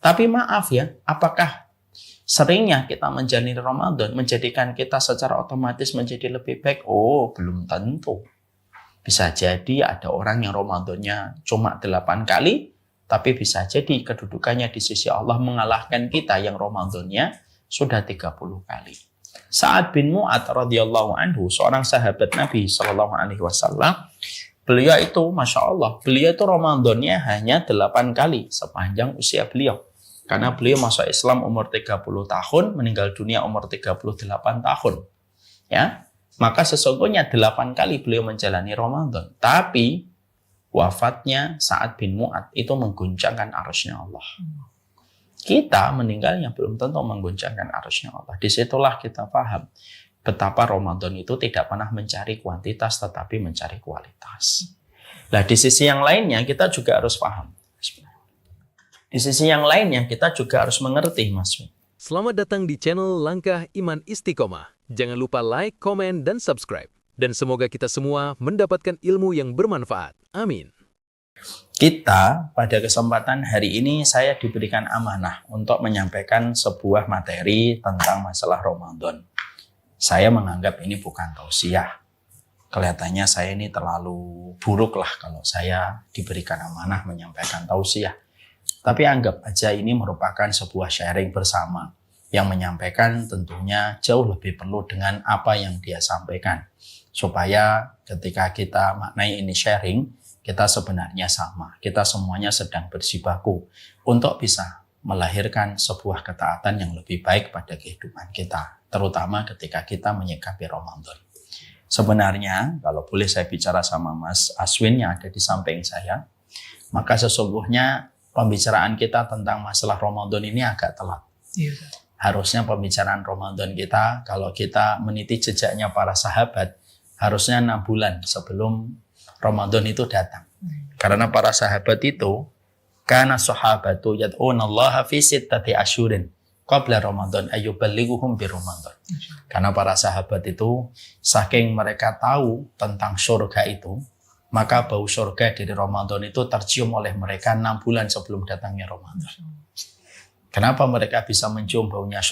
Tapi maaf ya, apakah seringnya kita menjalani Ramadan menjadikan kita secara otomatis menjadi lebih baik? Oh, belum tentu. Bisa jadi ada orang yang Ramadannya cuma 8 kali, tapi bisa jadi kedudukannya di sisi Allah mengalahkan kita yang Ramadannya sudah 30 kali. Sa'ad bin Mu'adz radhiyallahu anhu, seorang sahabat Nabi sallallahu alaihi wasallam, beliau itu Masya Allah, beliau itu Ramadannya hanya 8 kali sepanjang usia beliau. Karena beliau masuk Islam umur 30 tahun, meninggal dunia umur 38 tahun. Ya, maka sesungguhnya 8 kali beliau menjalani Ramadan. Tapi wafatnya Sa'ad bin Mu'adz itu mengguncangkan arasy-Nya Allah. Kita meninggalnya belum tentu mengguncangkan arasy-Nya Allah. Disitulah kita paham betapa Ramadan itu tidak pernah mencari kuantitas tetapi mencari kualitas. Nah, di sisi yang lainnya kita juga harus paham. Di sisi yang lainnya kita juga harus mengerti, Mas. Selamat datang di channel Langkah Iman Istiqomah. Jangan lupa like, komen, dan subscribe. Dan semoga kita semua mendapatkan ilmu yang bermanfaat. Amin. Kita pada kesempatan hari ini saya diberikan amanah untuk menyampaikan sebuah materi tentang masalah Ramadan. Saya menganggap ini bukan tausiah. Kelihatannya saya ini terlalu buruk lah kalau saya diberikan amanah menyampaikan tausiah. Tapi anggap aja ini merupakan sebuah sharing bersama. Yang menyampaikan tentunya jauh lebih perlu dengan apa yang dia sampaikan. Supaya ketika kita maknai ini sharing, kita sebenarnya sama. Kita semuanya sedang berjibaku untuk bisa melahirkan sebuah ketaatan yang lebih baik pada kehidupan kita. Terutama ketika kita menyikapi Ramadan. Sebenarnya, kalau boleh saya bicara sama Mas Aswin yang ada di samping saya, maka sesungguhnya pembicaraan kita tentang masalah Ramadan ini agak telat. Iya. Harusnya pembicaraan Ramadan kita, kalau kita meniti jejaknya para sahabat, harusnya 6 bulan sebelum Ramadan itu datang. Karena para sahabat itu, kana sahabatu yad'unallaha fi sittati asyurin qabla Ramadan ayyuballighuhum bi Ramadan. Karena para sahabat itu, saking mereka tahu tentang surga itu, maka bau surga dari Ramadan itu tercium oleh mereka 6 bulan sebelum datangnya Ramadan. Kenapa mereka bisa mencium baunya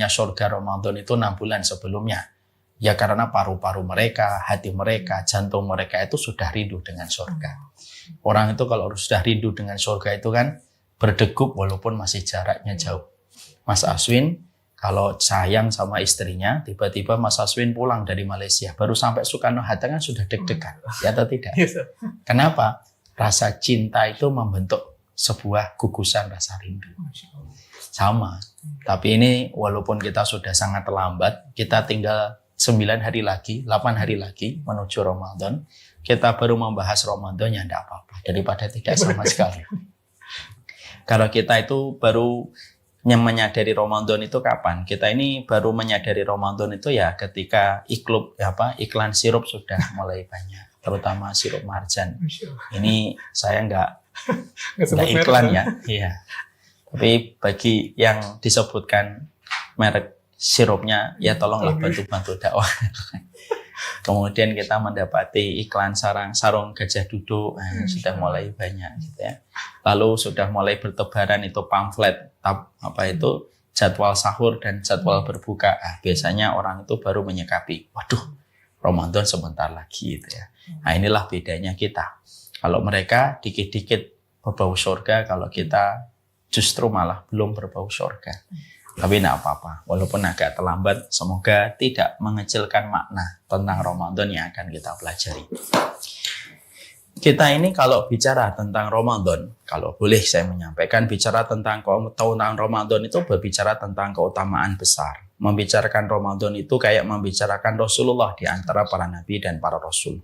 surga Ramadan itu 6 bulan sebelumnya? Ya karena paru-paru mereka, hati mereka, jantung mereka itu sudah rindu dengan surga. Orang itu kalau sudah rindu dengan surga itu kan berdegup walaupun masih jaraknya jauh. Mas Aswin kalau sayang sama istrinya, tiba-tiba Mas Aswin pulang dari Malaysia, baru sampai Soekarno-Hatta kan sudah deg-degan, ya atau tidak? Kenapa? Rasa cinta itu membentuk sebuah gugusan rasa rindu. Sama, tapi ini walaupun kita sudah sangat terlambat, kita tinggal 9 hari lagi, 8 hari lagi menuju Ramadan, kita baru membahas Ramadan ya tidak apa-apa, daripada tidak sama sekali. Kalau kita itu baru yang menyadari Ramadan itu kapan? Kita ini baru menyadari Ramadan itu ya ketika iklan sirup sudah mulai banyak, terutama sirup Marjan. Ini saya nggak iklan ya, iya. Tapi bagi yang disebutkan merek sirupnya, ya tolonglah bantu-bantu dakwah. Kemudian kita mendapati iklan sarung gajah duduk, sudah mulai banyak gitu ya. Lalu sudah mulai bertebaran itu pamflet jadwal sahur dan jadwal berbuka. Biasanya orang itu baru menyikapi, waduh, Ramadan sebentar lagi gitu ya. Nah, inilah bedanya kita. Kalau mereka dikit-dikit berbau surga, kalau kita justru malah belum berbau surga. Tapi tidak apa-apa, walaupun agak terlambat, semoga tidak mengecilkan makna tentang Ramadan yang akan kita pelajari. Kita ini kalau bicara tentang Ramadan, kalau boleh saya menyampaikan, bicara tentang Ramadan itu berbicara tentang keutamaan besar. Membicarakan Ramadan itu kayak membicarakan Rasulullah di antara para nabi dan para rasul.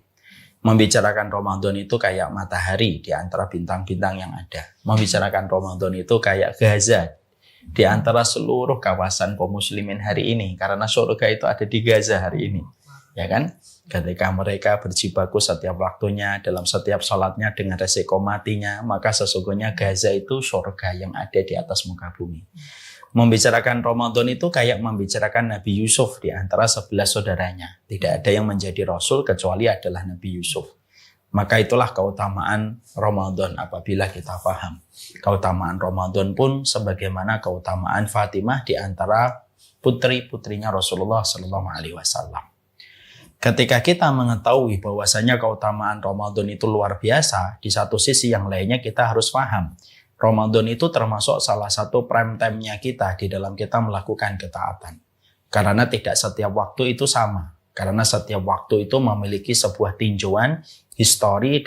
Membicarakan Ramadan itu kayak matahari di antara bintang-bintang yang ada. Membicarakan Ramadan itu kayak Gaza di antara seluruh kawasan kaum muslimin hari ini, karena surga itu ada di Gaza hari ini, ya kan? Ketika mereka berjibaku setiap waktunya dalam setiap salatnya dengan resiko matinya, maka sesungguhnya Gaza itu surga yang ada di atas muka bumi. Membicarakan Ramadan itu kayak membicarakan Nabi Yusuf di antara 11 saudaranya. Tidak ada yang menjadi rasul kecuali adalah Nabi Yusuf. Maka itulah keutamaan Ramadan apabila kita paham. Keutamaan Ramadan pun sebagaimana keutamaan Fatimah di antara putri-putrinya Rasulullah Sallallahu Alaihi Wasallam. Ketika kita mengetahui bahwasanya keutamaan Ramadan itu luar biasa, di satu sisi yang lainnya kita harus paham. Ramadan itu termasuk salah satu prime time-nya kita di dalam kita melakukan ketaatan. Karena tidak setiap waktu itu sama. Karena setiap waktu itu memiliki sebuah tinjauan, histori,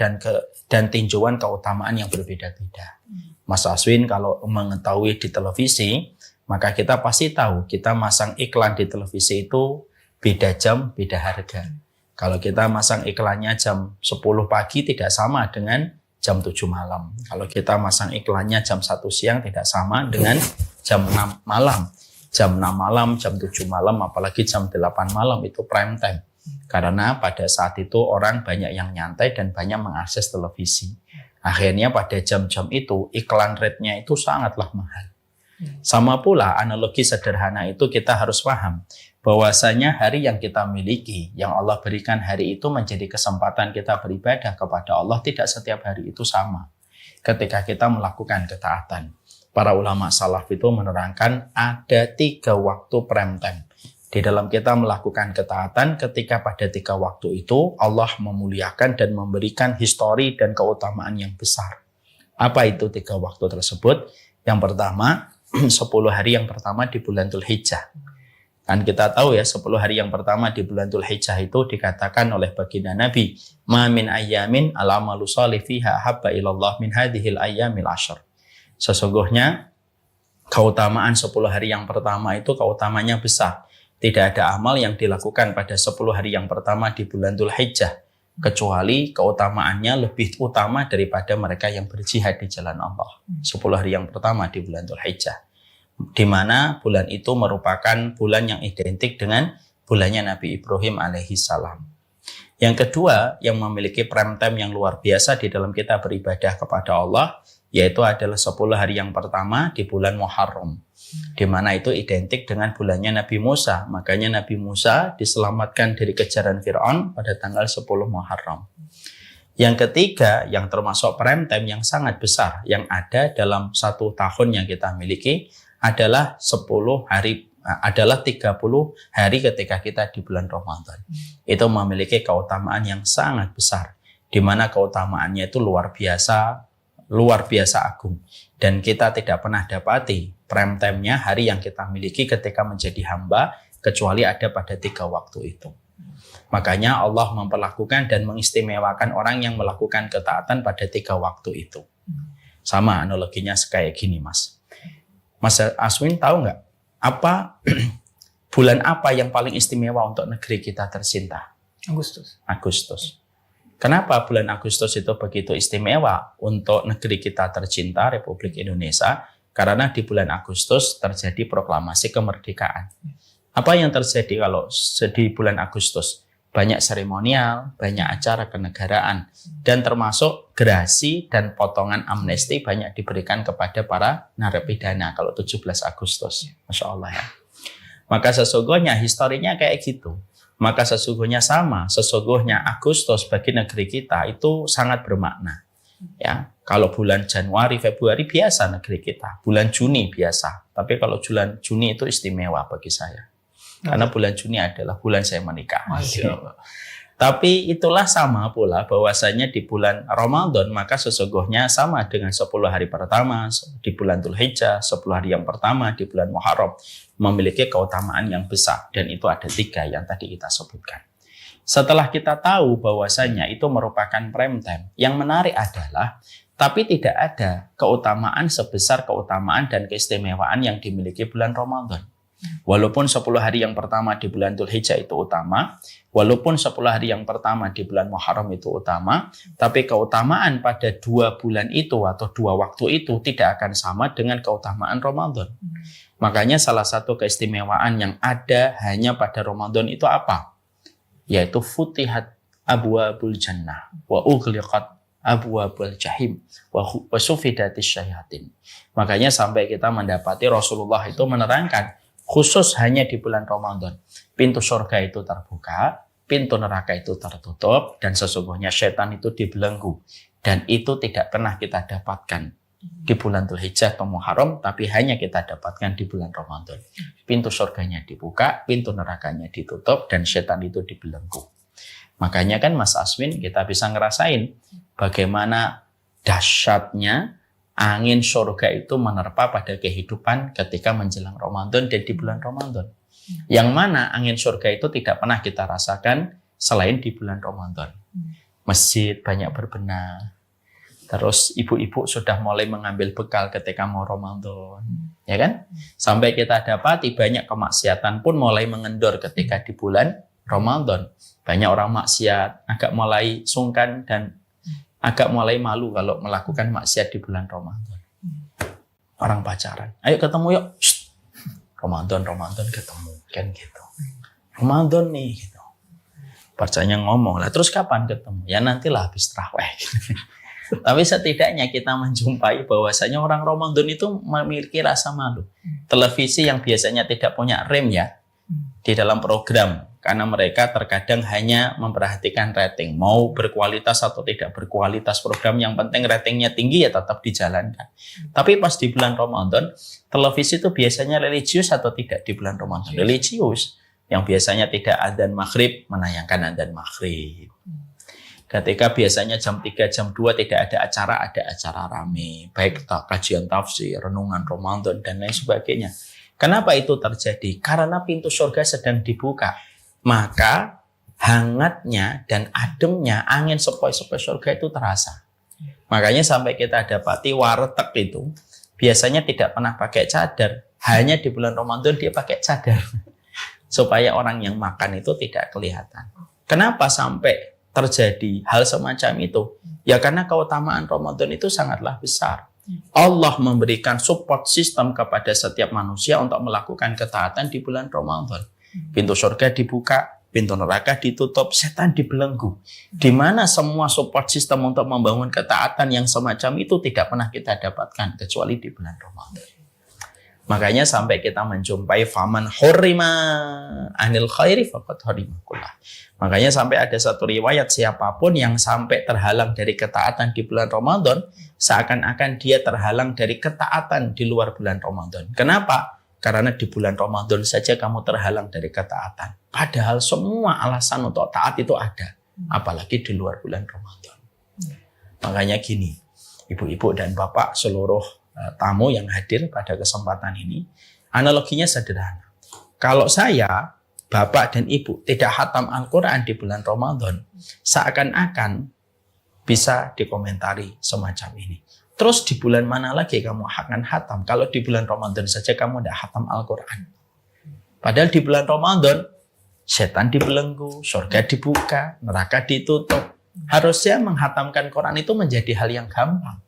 dan tinjauan keutamaan yang berbeda-beda. Mas Aswin kalau mengetahui di televisi, maka kita pasti tahu kita masang iklan di televisi itu beda jam, beda harga. Kalau kita masang iklannya jam 10 pagi tidak sama dengan jam 7 malam. Kalau kita masang iklannya jam 1 siang tidak sama dengan jam 6 malam. Jam 6 malam, jam 7 malam, apalagi jam 8 malam itu prime time. Karena pada saat itu orang banyak yang nyantai dan banyak mengakses televisi. Akhirnya pada jam-jam itu iklan rate-nya itu sangatlah mahal. Sama pula analogi sederhana itu kita harus paham bahwasanya hari yang kita miliki, yang Allah berikan hari itu menjadi kesempatan kita beribadah kepada Allah, tidak setiap hari itu sama. Ketika kita melakukan ketaatan, para ulama salaf itu menerangkan ada 3 waktu prime time. Di dalam kita melakukan ketaatan, ketika pada 3 waktu itu Allah memuliakan dan memberikan histori dan keutamaan yang besar. Apa itu 3 waktu tersebut? Yang pertama, 10 hari yang pertama di bulan Dzulhijjah. Kan kita tahu ya, 10 hari yang pertama di bulan Dzulhijjah itu dikatakan oleh baginda Nabi, "Ma min ayyamin al-amalu shalih fiha habba ilallah min hadhil ayyamil ashr." Sesungguhnya keutamaan 10 hari yang pertama itu keutamanya besar. Tidak ada amal yang dilakukan pada 10 hari yang pertama di bulan Dzulhijjah kecuali keutamaannya lebih utama daripada mereka yang berjihad di jalan Allah. 10 hari yang pertama di bulan Dzulhijjah, di mana bulan itu merupakan bulan yang identik dengan bulannya Nabi Ibrahim alaihi salam. Yang kedua, yang memiliki prime time yang luar biasa di dalam kita beribadah kepada Allah, yaitu adalah 10 hari yang pertama di bulan Muharram, di mana itu identik dengan bulannya Nabi Musa. Makanya Nabi Musa diselamatkan dari kejaran Fir'aun pada tanggal 10 Muharram. Yang ketiga, yang termasuk prime time yang sangat besar yang ada dalam 1 tahun yang kita miliki adalah 30 hari ketika kita di bulan Ramadan. Itu memiliki keutamaan yang sangat besar, di mana keutamaannya itu luar biasa agung. Dan kita tidak pernah dapati prime time-nya hari yang kita miliki ketika menjadi hamba, kecuali ada pada 3 waktu itu. Makanya Allah memperlakukan dan mengistimewakan orang yang melakukan ketaatan pada 3 waktu itu. Sama analoginya kayak gini, Mas. Mas Aswin tahu nggak bulan apa yang paling istimewa untuk negeri kita tercinta? Agustus. Kenapa bulan Agustus itu begitu istimewa untuk negeri kita tercinta, Republik Indonesia? Karena di bulan Agustus terjadi proklamasi kemerdekaan. Apa yang terjadi kalau di bulan Agustus? Banyak seremonial, banyak acara kenegaraan, dan termasuk gerasi dan potongan amnesti banyak diberikan kepada para narapidana kalau 17 Agustus. Masya Allah ya. Maka sesungguhnya historinya kayak gitu. Maka sesungguhnya Agustus bagi negeri kita itu sangat bermakna. Ya, kalau bulan Januari, Februari biasa negeri kita, bulan Juni biasa. Tapi kalau bulan Juni itu istimewa bagi saya. Karena bulan Juni adalah bulan saya menikah. Tapi itulah sama pula bahwasanya di bulan Ramadan maka sesungguhnya sama dengan 10 hari pertama di bulan Dzulhijjah, 10 hari yang pertama di bulan Muharram memiliki keutamaan yang besar, dan itu ada 3 yang tadi kita sebutkan. Setelah kita tahu bahwasanya itu merupakan prime time, yang menarik adalah tapi tidak ada keutamaan sebesar keutamaan dan keistimewaan yang dimiliki bulan Ramadan. Walaupun 10 hari yang pertama di bulan Dzulhijjah itu utama, walaupun 10 hari yang pertama di bulan Muharram itu utama, tapi keutamaan pada 2 bulan itu atau 2 waktu itu tidak akan sama dengan keutamaan Ramadan. Makanya salah satu keistimewaan yang ada hanya pada Ramadan itu apa? Yaitu futihat abwabul jannah wa ughliqat abwabul jahim wa sufidatis syayatin. Makanya sampai kita mendapati Rasulullah itu menerangkan khusus hanya di bulan Ramadan pintu surga itu terbuka, pintu neraka itu tertutup dan sesungguhnya setan itu dibelenggu. Dan itu tidak pernah kita dapatkan di bulan Dzulhijjah atau Muharram, tapi hanya kita dapatkan di bulan Ramadan. Pintu surganya dibuka, pintu nerakanya ditutup, dan setan itu dibelenggu. Makanya kan Mas Aswin kita bisa ngerasain bagaimana dahsyatnya angin surga itu menerpa pada kehidupan ketika menjelang Ramadan dan di bulan Ramadan. Yang mana angin surga itu tidak pernah kita rasakan selain di bulan Ramadan. Masjid banyak berbenah. Terus ibu-ibu sudah mulai mengambil bekal ketika mau Ramadan. Ya kan? Sampai kita dapati banyak kemaksiatan pun mulai mengendor ketika di bulan Ramadan. Banyak orang maksiat, agak mulai sungkan dan agak mulai malu kalau melakukan maksiat di bulan Ramadan. Orang pacaran, ayo ketemu yuk. Shh. Ramadan ketemu. Kan gitu. Ramadan nih gitu. Bacanya ngomong lah, terus kapan ketemu? Ya nantilah habis tarawih. Tapi setidaknya kita menjumpai bahwasanya orang Ramadan itu memiliki rasa malu. Televisi yang biasanya tidak punya rem ya di dalam program, karena mereka terkadang hanya memperhatikan rating, mau berkualitas atau tidak berkualitas program, yang penting ratingnya tinggi ya tetap dijalankan. Tapi pas di bulan Ramadan, televisi itu biasanya religius atau tidak di bulan Ramadan? Religius. Yang biasanya tidak adzan maghrib, menayangkan adzan maghrib. Ketika biasanya jam 3, jam 2 tidak ada acara rame. Baik kajian tafsir, renungan Ramadan, dan lain sebagainya. Kenapa itu terjadi? Karena pintu surga sedang dibuka. Maka hangatnya dan ademnya angin sepoi-sepoi surga itu terasa. Makanya sampai kita dapati warteg itu biasanya tidak pernah pakai cadar. Hanya di bulan Ramadan dia pakai cadar. Supaya orang yang makan itu tidak kelihatan. Kenapa sampai terjadi hal semacam itu? Ya karena keutamaan Ramadan itu sangatlah besar. Allah memberikan support system kepada setiap manusia untuk melakukan ketaatan di bulan Ramadan. Pintu surga dibuka, pintu neraka ditutup, setan dibelenggu. Di mana semua support system untuk membangun ketaatan yang semacam itu tidak pernah kita dapatkan kecuali di bulan Ramadan. Makanya sampai kita menjumpai faman hurima anil khairi faqad hurima kullah. Makanya sampai ada satu riwayat, siapapun yang sampai terhalang dari ketaatan di bulan Ramadan, seakan-akan dia terhalang dari ketaatan di luar bulan Ramadan. Kenapa? Karena di bulan Ramadan saja kamu terhalang dari ketaatan. Padahal semua alasan untuk taat itu ada. Apalagi di luar bulan Ramadan. Makanya gini, ibu-ibu dan bapak, seluruh tamu yang hadir pada kesempatan ini, analoginya sederhana. Kalau saya, bapak dan ibu tidak khatam Al-Quran di bulan Ramadan, seakan-akan bisa dikomentari semacam ini. Terus di bulan mana lagi kamu akan khatam? Kalau di bulan Ramadan saja kamu tidak khatam Al-Quran. Padahal di bulan Ramadan, setan dibelenggu, surga dibuka, neraka ditutup. Harusnya menghatamkan Quran itu menjadi hal yang gampang.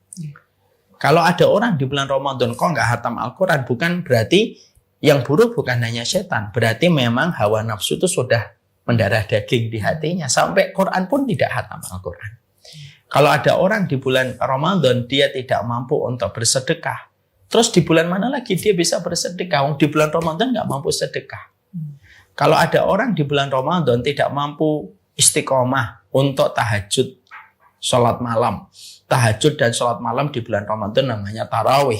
Kalau ada orang di bulan Ramadan kok nggak khatam Al-Quran, bukan berarti yang buruk bukan hanya setan. Berarti memang hawa nafsu itu sudah mendarah daging di hatinya. Sampai Quran pun tidak khatam Al-Quran. Kalau ada orang di bulan Ramadan, dia tidak mampu untuk bersedekah. Terus di bulan mana lagi dia bisa bersedekah? Di bulan Ramadan nggak mampu sedekah. Kalau ada orang di bulan Ramadan tidak mampu istiqomah untuk tahajud, sholat malam. Tahajud dan sholat malam di bulan Ramadan namanya tarawih.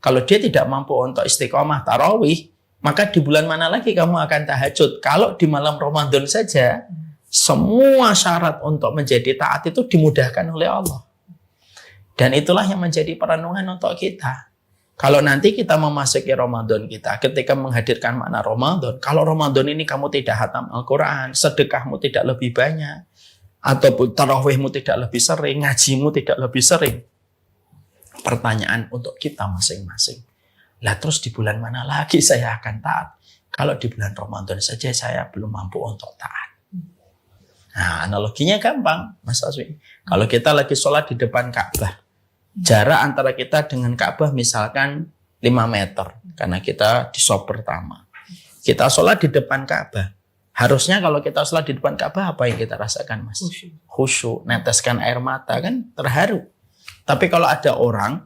Kalau dia tidak mampu untuk istiqomah tarawih, maka di bulan mana lagi kamu akan tahajud? Kalau di malam Ramadan saja, semua syarat untuk menjadi taat itu dimudahkan oleh Allah. Dan itulah yang menjadi perenungan untuk kita. Kalau nanti kita memasuki Ramadan kita, ketika menghadirkan makna Ramadan, kalau Ramadan ini kamu tidak khatam Al-Quran, sedekahmu tidak lebih banyak, ataupun tarawihmu tidak lebih sering, ngajimu tidak lebih sering. Pertanyaan untuk kita masing-masing. Lah terus di bulan mana lagi saya akan taat? Kalau di bulan Ramadan saja saya belum mampu untuk taat. Nah, analoginya gampang, Mas Aswin. Kalau kita lagi sholat di depan Ka'bah, jarak antara kita dengan Ka'bah misalkan 5 meter, karena kita di shop pertama. Kita sholat di depan Ka'bah. Harusnya kalau kita sholat di depan Ka'bah, apa yang kita rasakan, Mas? Khusyuk, neteskan air mata, kan terharu. Tapi kalau ada orang,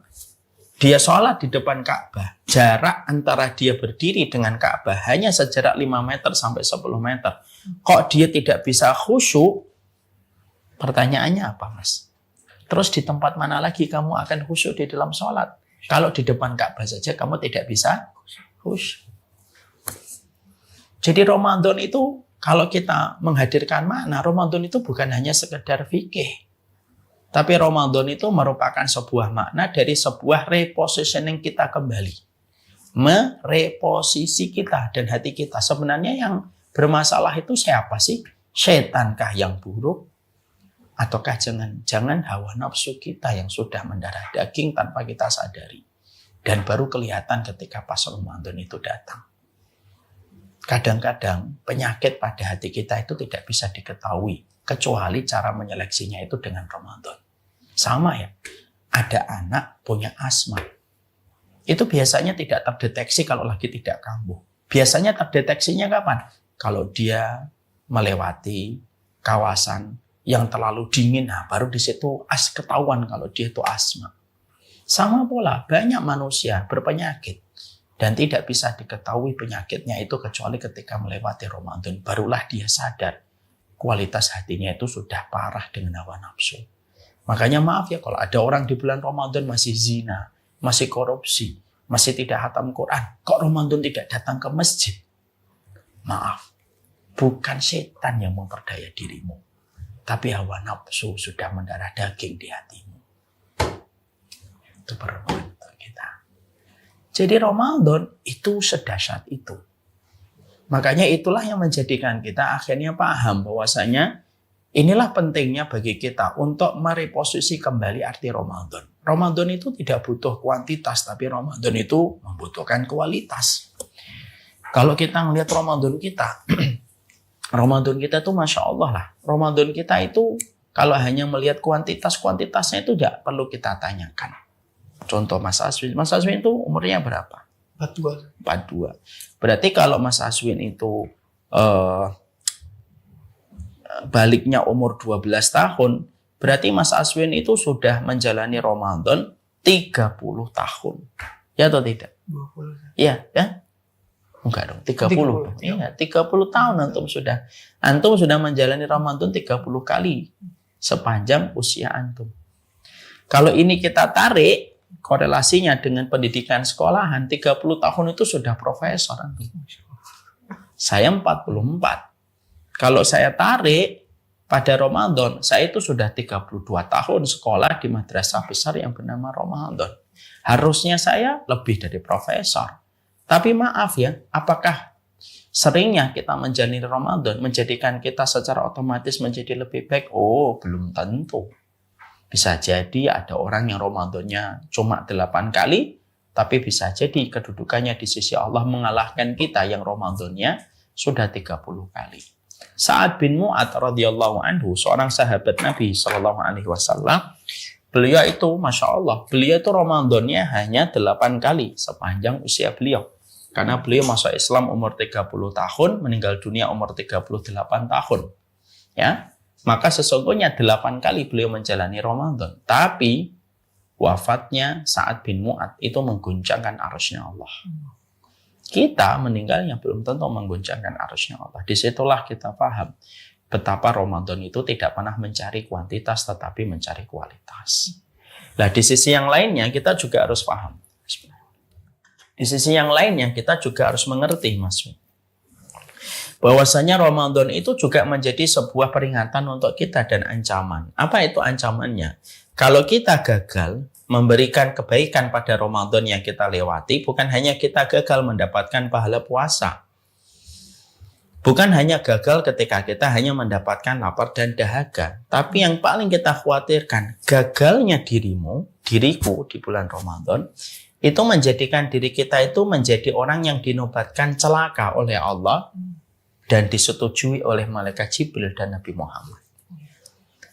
dia sholat di depan Ka'bah, jarak antara dia berdiri dengan Ka'bah hanya sejarak 5 meter sampai 10 meter. Kok dia tidak bisa khusyuk? Pertanyaannya apa, Mas? Terus di tempat mana lagi kamu akan khusyuk di dalam sholat? Kalau di depan Ka'bah saja kamu tidak bisa khusyuk. Jadi Ramadan itu, kalau kita menghadirkan makna, Ramadan itu bukan hanya sekedar fikih. Tapi Ramadan itu merupakan sebuah makna dari sebuah repositioning kita kembali. Mereposisi kita dan hati kita. Sebenarnya yang bermasalah itu siapa sih? Syetankah yang buruk? Ataukah jangan-jangan hawa nafsu kita yang sudah mendarah daging tanpa kita sadari? Dan baru kelihatan ketika pas Ramadan itu datang. Kadang-kadang penyakit pada hati kita itu tidak bisa diketahui. Kecuali cara menyeleksinya itu dengan Ramadan. Sama ya, ada anak punya asma. Itu biasanya tidak terdeteksi kalau lagi tidak kambuh. Biasanya terdeteksinya kapan? Kalau dia melewati kawasan yang terlalu dingin, nah baru di situ ketahuan kalau dia itu asma. Sama pula, banyak manusia berpenyakit dan tidak bisa diketahui penyakitnya itu kecuali ketika melewati Ramadan. Barulah dia sadar kualitas hatinya itu sudah parah dengan hawa nafsu. Makanya maaf ya kalau ada orang di bulan Ramadan masih zina, masih korupsi, masih tidak hatam Quran. Kok Ramadan tidak datang ke masjid? Maaf, bukan setan yang memperdaya dirimu. Tapi hawa nafsu sudah mendarah daging di hatimu. Itu perempuan kita. Jadi Ramadan itu sedahsyat itu. Makanya itulah yang menjadikan kita akhirnya paham bahwasanya inilah pentingnya bagi kita untuk mereposisi kembali arti Ramadan. Ramadan itu tidak butuh kuantitas, tapi Ramadan itu membutuhkan kualitas. Kalau kita melihat Ramadan kita, Ramadan kita itu Masya Allah lah. Ramadan kita itu kalau hanya melihat kuantitasnya itu tidak perlu kita tanyakan. Contoh Mas Aswin. Mas Aswin itu umurnya berapa? 42. Berarti kalau Mas Aswin itu baliknya umur 12 tahun, berarti Mas Aswin itu sudah menjalani Ramadan 30 tahun. Ya atau tidak? 20. Iya, ya? Enggak dong, 30. Iya, 30 tahun antum sudah menjalani Ramadan 30 kali sepanjang usia antum. Kalau ini kita tarik korelasinya dengan pendidikan sekolahan, 30 tahun itu sudah profesor antum. Saya 44. Kalau saya tarik pada Ramadan, saya itu sudah 32 tahun sekolah di madrasah besar yang bernama Ramadan. Harusnya saya lebih dari profesor. Tapi maaf ya, apakah seringnya kita menjalani Ramadan menjadikan kita secara otomatis menjadi lebih baik? Oh, belum tentu. Bisa jadi ada orang yang Ramadannya cuma 8 kali, tapi bisa jadi kedudukannya di sisi Allah mengalahkan kita yang Ramadannya sudah 30 kali. Sa'ad bin Mu'adz radhiyallahu anhu, seorang sahabat Nabi sallallahu alaihi wasallam, beliau itu Masya Allah, beliau itu Ramadannya hanya 8 kali sepanjang usia beliau. Karena beliau masuk Islam umur 30 tahun, meninggal dunia umur 38 tahun. Ya, maka sesungguhnya 8 kali beliau menjalani Ramadan. Tapi wafatnya Sa'ad bin Mu'adz itu mengguncangkan arsy-Nya Allah. Kita meninggalnya belum tentu mengguncangkan arsy-Nya Allah. Disitulah kita paham betapa Ramadan itu tidak pernah mencari kuantitas tetapi mencari kualitas. Nah, di sisi yang lainnya kita juga harus paham. Di sisi yang lainnya kita juga harus mengerti, Mas, bahwasanya Ramadan itu juga menjadi sebuah peringatan untuk kita dan ancaman. Apa itu ancamannya? Kalau kita gagal memberikan kebaikan pada Ramadan yang kita lewati, bukan hanya kita gagal mendapatkan pahala puasa. Bukan hanya gagal ketika kita hanya mendapatkan lapar dan dahaga. Tapi yang paling kita khawatirkan, gagalnya diriku di bulan Ramadan, itu menjadikan diri kita itu menjadi orang yang dinobatkan celaka oleh Allah dan disetujui oleh malaikat Jibril dan Nabi Muhammad.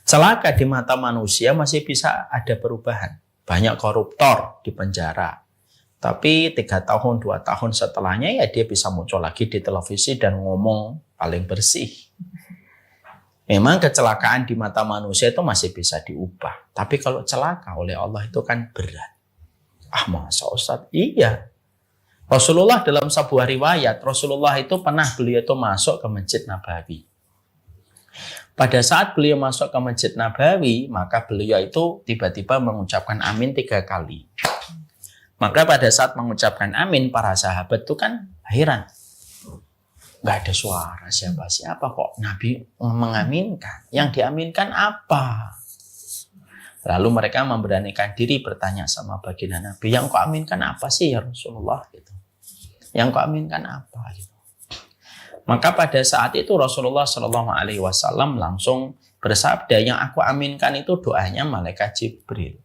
Celaka di mata manusia masih bisa ada perubahan. Banyak koruptor di penjara. Tapi 3 tahun, 2 tahun setelahnya ya dia bisa muncul lagi di televisi dan ngomong paling bersih. Memang kecelakaan di mata manusia itu masih bisa diubah. Tapi kalau celaka oleh Allah itu kan berat. Ah masa Ustaz? Iya. Rasulullah dalam sebuah riwayat, Rasulullah itu beliau itu masuk ke Masjid Nabawi. Pada saat beliau masuk ke Masjid Nabawi, maka beliau itu tiba-tiba mengucapkan amin 3 kali. Maka pada saat mengucapkan amin, para sahabat itu kan heran. Nggak ada suara siapa-siapa kok Nabi mengaminkan. Yang diaminkan apa? Lalu mereka memberanikan diri bertanya sama baginda Nabi, yang kau aminkan apa sih ya Rasulullah? Gitu. Yang kau aminkan apa? Gitu. Maka pada saat itu Rasulullah SAW langsung bersabda, yang aku aminkan itu doanya malaikat Jibril.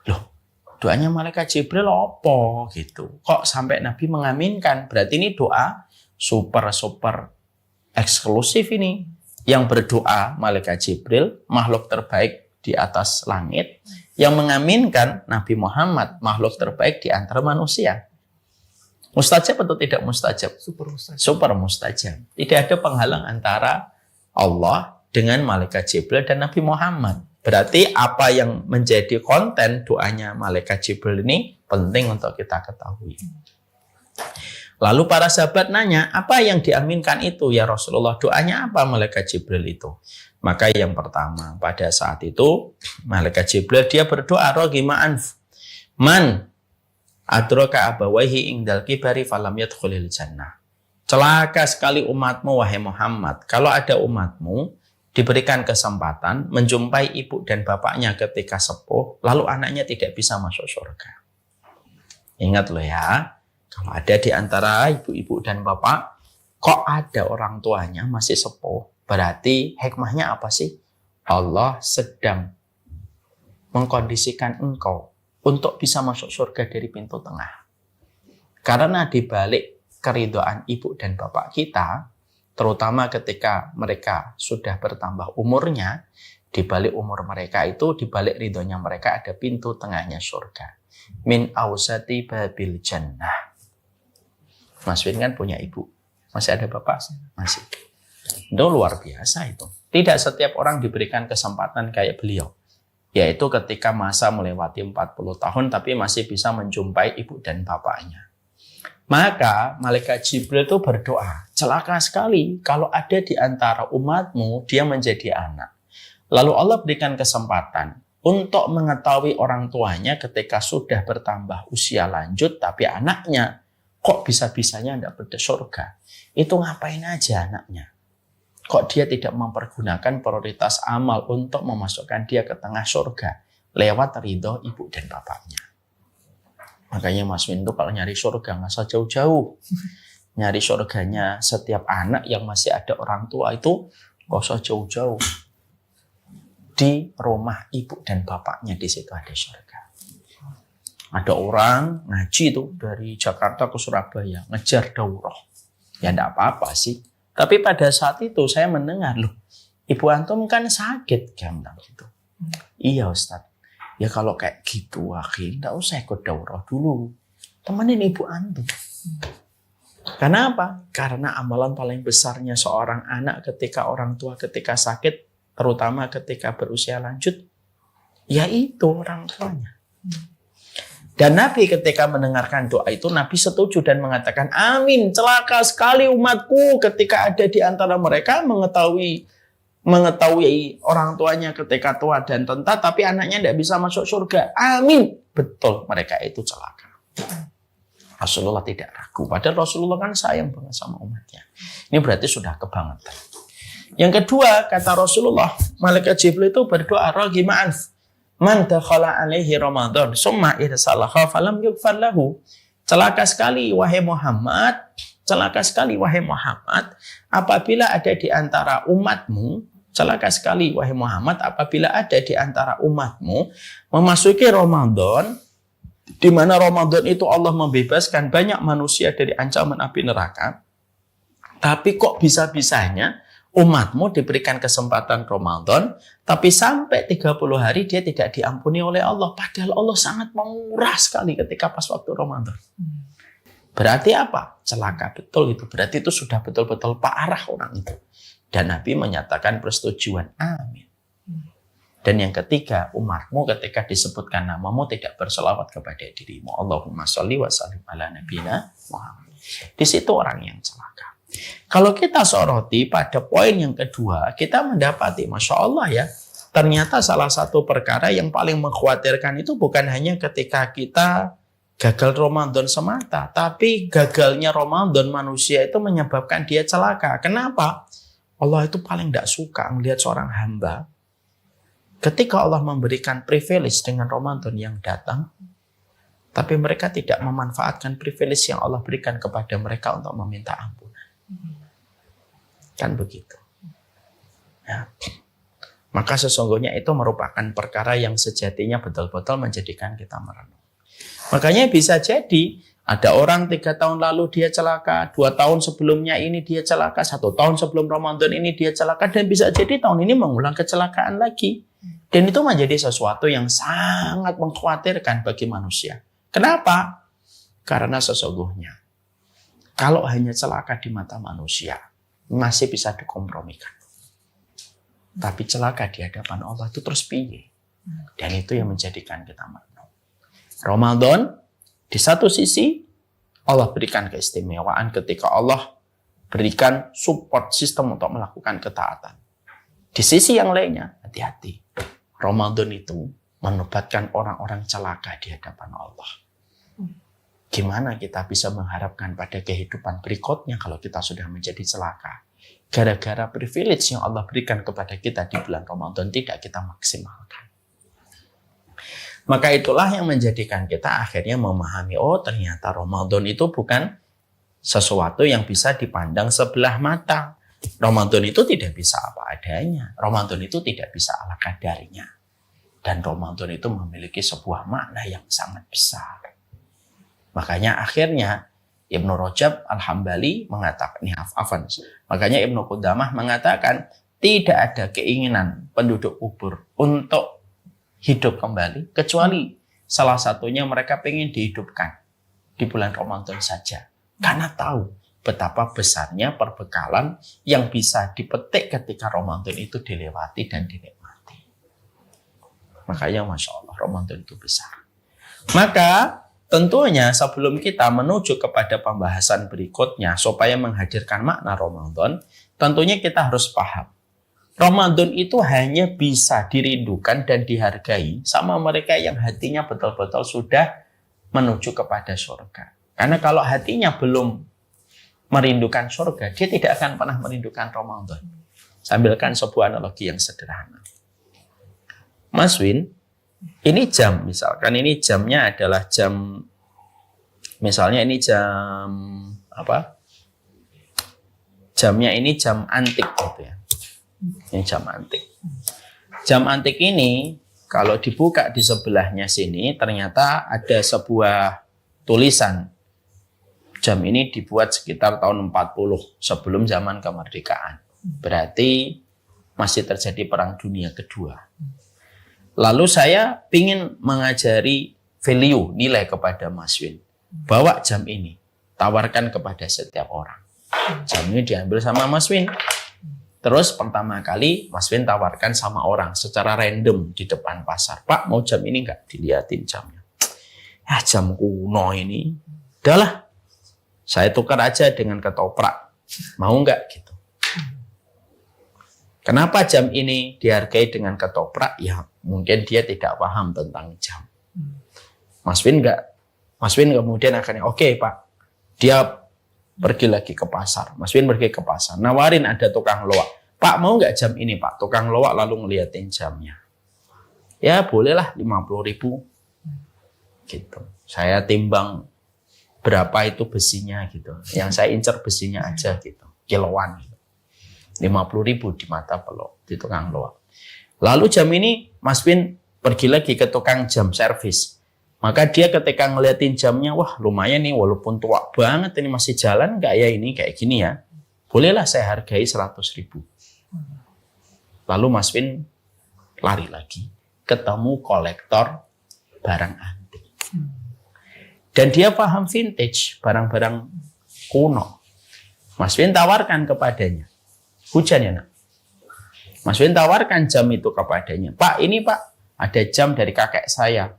Loh, doanya malaikat Jibril apa gitu? Kok sampai Nabi mengaminkan? Berarti ini doa super eksklusif ini. Yang berdoa malaikat Jibril, makhluk terbaik di atas langit. Yang mengaminkan Nabi Muhammad, makhluk terbaik di antara manusia. Mustajab atau tidak mustajab? Super mustajab. Tidak ada penghalang antara Allah dengan malaikat Jibril dan Nabi Muhammad. Berarti apa yang menjadi konten doanya malaikat Jibril ini penting untuk kita ketahui. Lalu para sahabat nanya, apa yang diaminkan itu ya Rasulullah? Doanya apa malaikat Jibril itu? Maka yang pertama, pada saat itu malaikat Jibril dia berdoa, rohima'an man adraka abawaihi ingdal kibari falam yadkhulil jannah. Celaka sekali umatmu wahai Muhammad, kalau ada umatmu diberikan kesempatan menjumpai ibu dan bapaknya ketika sepuh, lalu anaknya tidak bisa masuk surga. Ingat loh ya, kalau ada di antara ibu-ibu dan bapak, kok ada orang tuanya masih sepuh, berarti hikmahnya apa sih? Allah sedang mengkondisikan engkau untuk bisa masuk surga dari pintu tengah. Karena di balik keridhaan ibu dan bapak kita, terutama ketika mereka sudah bertambah umurnya, di balik umur mereka itu, di balik ridhonya mereka ada pintu tengahnya surga. Min ausati babil jannah. Mas Win kan punya ibu. Masih ada bapak? Masih. Itu luar biasa itu. Tidak setiap orang diberikan kesempatan kayak beliau. Yaitu ketika masa melewati 40 tahun tapi masih bisa menjumpai ibu dan bapaknya. Maka malaikat Jibril itu berdoa, celaka sekali kalau ada di antara umatmu dia menjadi anak. Lalu Allah berikan kesempatan untuk mengetahui orang tuanya ketika sudah bertambah usia lanjut tapi anaknya kok bisa-bisanya tidak pada surga. Itu ngapain aja anaknya? Kok dia tidak mempergunakan prioritas amal untuk memasukkan dia ke tengah surga lewat ridho ibu dan bapaknya. Makanya Mas Win itu kalau nyari surga nggak usah jauh-jauh. Nyari surganya setiap anak yang masih ada orang tua itu nggak usah jauh-jauh. Di rumah ibu dan bapaknya di situ ada surga. Ada orang ngaji tuh dari Jakarta ke Surabaya ngejar daurah. Ya enggak apa-apa sih. Tapi pada saat itu saya mendengar, loh, Ibu Antum kan sakit, kan gitu. Iya Ustaz. Ya kalau kayak gitu, enggak usah ikut daurah dulu. Temenin Ibu Antum. Kenapa? Karena amalan paling besarnya seorang anak ketika orang tua ketika sakit, terutama ketika berusia lanjut, yaitu orang tuanya. Dan Nabi ketika mendengarkan doa itu, Nabi setuju dan mengatakan, amin, celaka sekali umatku ketika ada di antara mereka mengetahui orang tuanya ketika tua dan renta, tapi anaknya tidak bisa masuk surga. Amin. Betul, mereka itu celaka. Rasulullah tidak ragu. Padahal Rasulullah kan sayang banget sama umatnya. Ini berarti sudah kebangetan. Yang kedua, kata Rasulullah, malaikat Jibril itu berdoa, rohima'an man dakhala alaihi Ramadan summa irsalaha falam yughfar lahu. Celaka sekali wahai Muhammad, celaka sekali wahai Muhammad apabila ada di antara umatmu, celaka sekali wahai Muhammad apabila ada di antara umatmu memasuki Ramadan, di mana Ramadan itu Allah membebaskan banyak manusia dari ancaman api neraka. Tapi kok bisa-bisanya umatmu diberikan kesempatan Ramadan, tapi sampai 30 hari dia tidak diampuni oleh Allah. Padahal Allah sangat murah sekali ketika pas waktu Ramadan. Berarti apa? Celaka betul itu. Berarti itu sudah betul-betul parah orang itu. Dan Nabi menyatakan persetujuan. Amin. Dan yang ketiga, Umarmu ketika disebutkan namamu tidak berselawat kepada dirimu. Allahumma sholli wa sallim ala nabiyina Muhammad. Di situ orang yang celaka. Kalau kita soroti pada poin yang kedua, kita mendapati, Masya Allah ya, ternyata salah satu perkara yang paling mengkhawatirkan itu bukan hanya ketika kita gagal Ramadan semata, tapi gagalnya Ramadan manusia itu menyebabkan dia celaka. Kenapa? Allah itu paling tidak suka melihat seorang hamba ketika Allah memberikan privilege dengan Ramadan yang datang, tapi mereka tidak memanfaatkan privilege yang Allah berikan kepada mereka untuk meminta ampunan. Kan begitu. Ya. Maka sesungguhnya itu merupakan perkara yang sejatinya betul-betul menjadikan kita merenung. Makanya bisa jadi ada orang 3 tahun lalu dia celaka, 2 tahun sebelumnya ini dia celaka, 1 tahun sebelum Ramadan ini dia celaka, dan bisa jadi tahun ini mengulang kecelakaan lagi. Dan itu menjadi sesuatu yang sangat mengkhawatirkan bagi manusia. Kenapa? Karena sesungguhnya kalau hanya celaka di mata manusia masih bisa dikompromikan. Tapi celaka di hadapan Allah itu terus piye. Dan itu yang menjadikan kita merenung. Ramadan di satu sisi Allah berikan keistimewaan ketika Allah berikan support sistem untuk melakukan ketaatan. Di sisi yang lainnya, hati-hati. Ramadan itu menobatkan orang-orang celaka di hadapan Allah. Gimana kita bisa mengharapkan pada kehidupan berikutnya kalau kita sudah menjadi celaka? Gara-gara privilege yang Allah berikan kepada kita di bulan Ramadan tidak kita maksimalkan. Maka itulah yang menjadikan kita akhirnya memahami, oh ternyata Ramadan itu bukan sesuatu yang bisa dipandang sebelah mata. Ramadan itu tidak bisa apa adanya. Ramadan itu tidak bisa ala kadarnya. Dan Ramadan itu memiliki sebuah makna yang sangat besar. Makanya akhirnya Ibnu Rajab Al-Hambali mengatakan, makanya Ibnu Qudamah mengatakan tidak ada keinginan penduduk kubur untuk hidup kembali, kecuali salah satunya mereka ingin dihidupkan di bulan Ramadan saja. Karena tahu betapa besarnya perbekalan yang bisa dipetik ketika Ramadan itu dilewati dan dinikmati. Makanya Masya Allah, Ramadan itu besar. Maka tentunya sebelum kita menuju kepada pembahasan berikutnya supaya menghadirkan makna Ramadan, tentunya kita harus paham. Ramadan itu hanya bisa dirindukan dan dihargai sama mereka yang hatinya betul-betul sudah menuju kepada surga. Karena kalau hatinya belum merindukan surga, dia tidak akan pernah merindukan Ramadan. Sambilkan sebuah analogi yang sederhana. Mas Win, ini jam, misalkan ini jamnya adalah jam, misalnya ini jam apa? Jamnya ini jam antik gitu ya. Ini jam antik. Jam antik ini kalau dibuka di sebelahnya sini ternyata ada sebuah tulisan. Jam ini dibuat sekitar tahun 40 sebelum zaman kemerdekaan. Berarti masih terjadi Perang Dunia Kedua. Lalu saya ingin mengajari value, nilai kepada Mas Win. Bawa jam ini, tawarkan kepada setiap orang. Jam ini diambil sama Mas Win. Terus pertama kali Mas Win tawarkan sama orang secara random di depan pasar. Pak, mau jam ini enggak? Dilihatin jamnya. Ya jam kuno ini. Udahlah, saya tukar aja dengan ketoprak. Mau enggak gitu? Kenapa jam ini dihargai dengan ketoprak? Ya mungkin dia tidak paham tentang jam. Mas Win enggak. Mas Win kemudian akhirnya oke, Pak. Dia pergi lagi ke pasar. Mas Win pergi ke pasar. Nawarin ada tukang loak. Pak mau nggak jam ini Pak? Tukang loak lalu ngeliatin jamnya. Ya bolehlah 50.000. Gitu. Saya timbang berapa itu besinya gitu. Yang saya incer besinya aja gitu. Kiloan gitu. 50.000 di mata pelok di tukang loak. Lalu jam ini Mas Win pergi lagi ke tukang jam servis. Maka dia ketika ngeliatin jamnya, wah lumayan nih walaupun tua banget ini masih jalan nggak ya ini kayak gini ya. Bolehlah saya hargai 100.000. Lalu Mas Win lari lagi, ketemu kolektor barang antik. Dan dia paham vintage, barang-barang kuno. Mas Win tawarkan kepadanya. Hujan ya nak? Mas Win tawarkan jam itu kepadanya. Pak, ini Pak, ada jam dari kakek saya.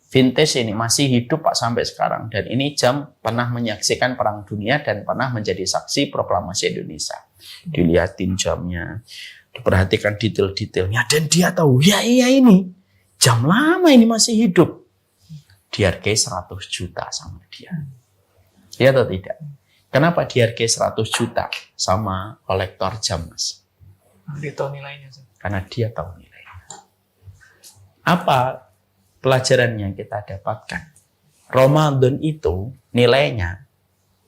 Vintage ini masih hidup Pak sampai sekarang. Dan ini jam pernah menyaksikan Perang Dunia dan pernah menjadi saksi proklamasi Indonesia. Dilihatin jamnya, diperhatikan detail-detailnya. Dan dia tahu, ya iya ini. Jam lama ini masih hidup. Dihargai 100 juta sama dia. Iya atau tidak? Kenapa dihargai 100 juta sama kolektor jam, Mas? Dia tahu nilainya. Karena dia tahu nilainya. Apa pelajaran yang kita dapatkan? Ramadan itu nilainya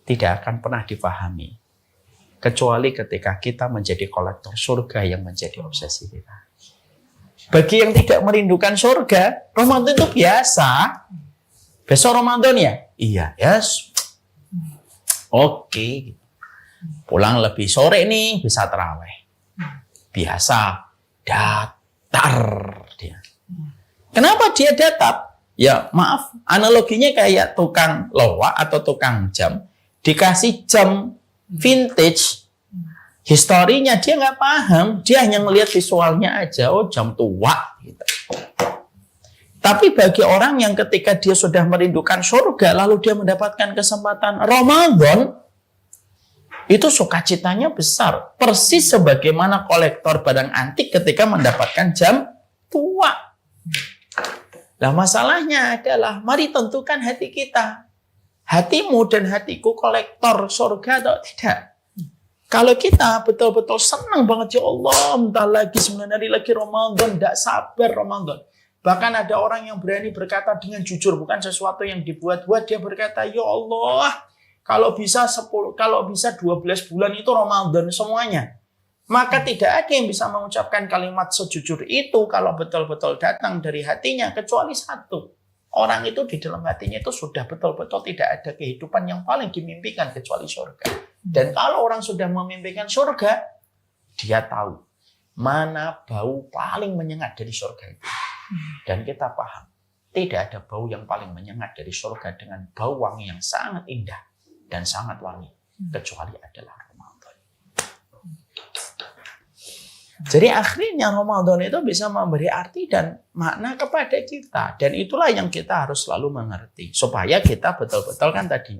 tidak akan pernah dipahami. Kecuali ketika kita menjadi kolektor surga yang menjadi obsesi kita. Bagi yang tidak merindukan surga, Ramadan itu biasa. Besok Ramadan ya? Iya, yes. Oke. Pulang lebih sore nih, bisa tarawih. Biasa, datar dia. Kenapa dia datar? Ya maaf, analoginya kayak tukang loa atau tukang jam. Dikasih jam vintage, historinya dia nggak paham. Dia hanya melihat visualnya aja, oh jam tua. Gitu. Tapi bagi orang yang ketika dia sudah merindukan surga, lalu dia mendapatkan kesempatan Ramadan, itu sukacitanya besar. Persis sebagaimana kolektor barang antik ketika mendapatkan jam tua. Nah masalahnya adalah, mari tentukan hati kita. Hatimu dan hatiku kolektor surga atau tidak? Kalau kita betul-betul senang banget, ya Allah, entah lagi 9 hari lagi Ramadan, tidak sabar Ramadan. Bahkan ada orang yang berani berkata dengan jujur, bukan sesuatu yang dibuat-buat. Dia berkata, ya Allah, kalau bisa 12 bulan itu Ramadan semuanya. Maka tidak ada yang bisa mengucapkan kalimat sejujur itu kalau betul-betul datang dari hatinya, kecuali satu. Orang itu di dalam hatinya itu sudah betul-betul tidak ada kehidupan yang paling dimimpikan kecuali surga. Dan kalau orang sudah memimpikan surga, dia tahu mana bau paling menyengat dari surga itu. Dan kita paham, tidak ada bau yang paling menyengat dari surga dengan bau wangi yang sangat indah dan sangat wangi, kecuali adalah Ramadan. Jadi akhirnya Ramadan itu bisa memberi arti dan makna kepada kita. Dan itulah yang kita harus selalu mengerti. Supaya kita betul-betul kan tadi,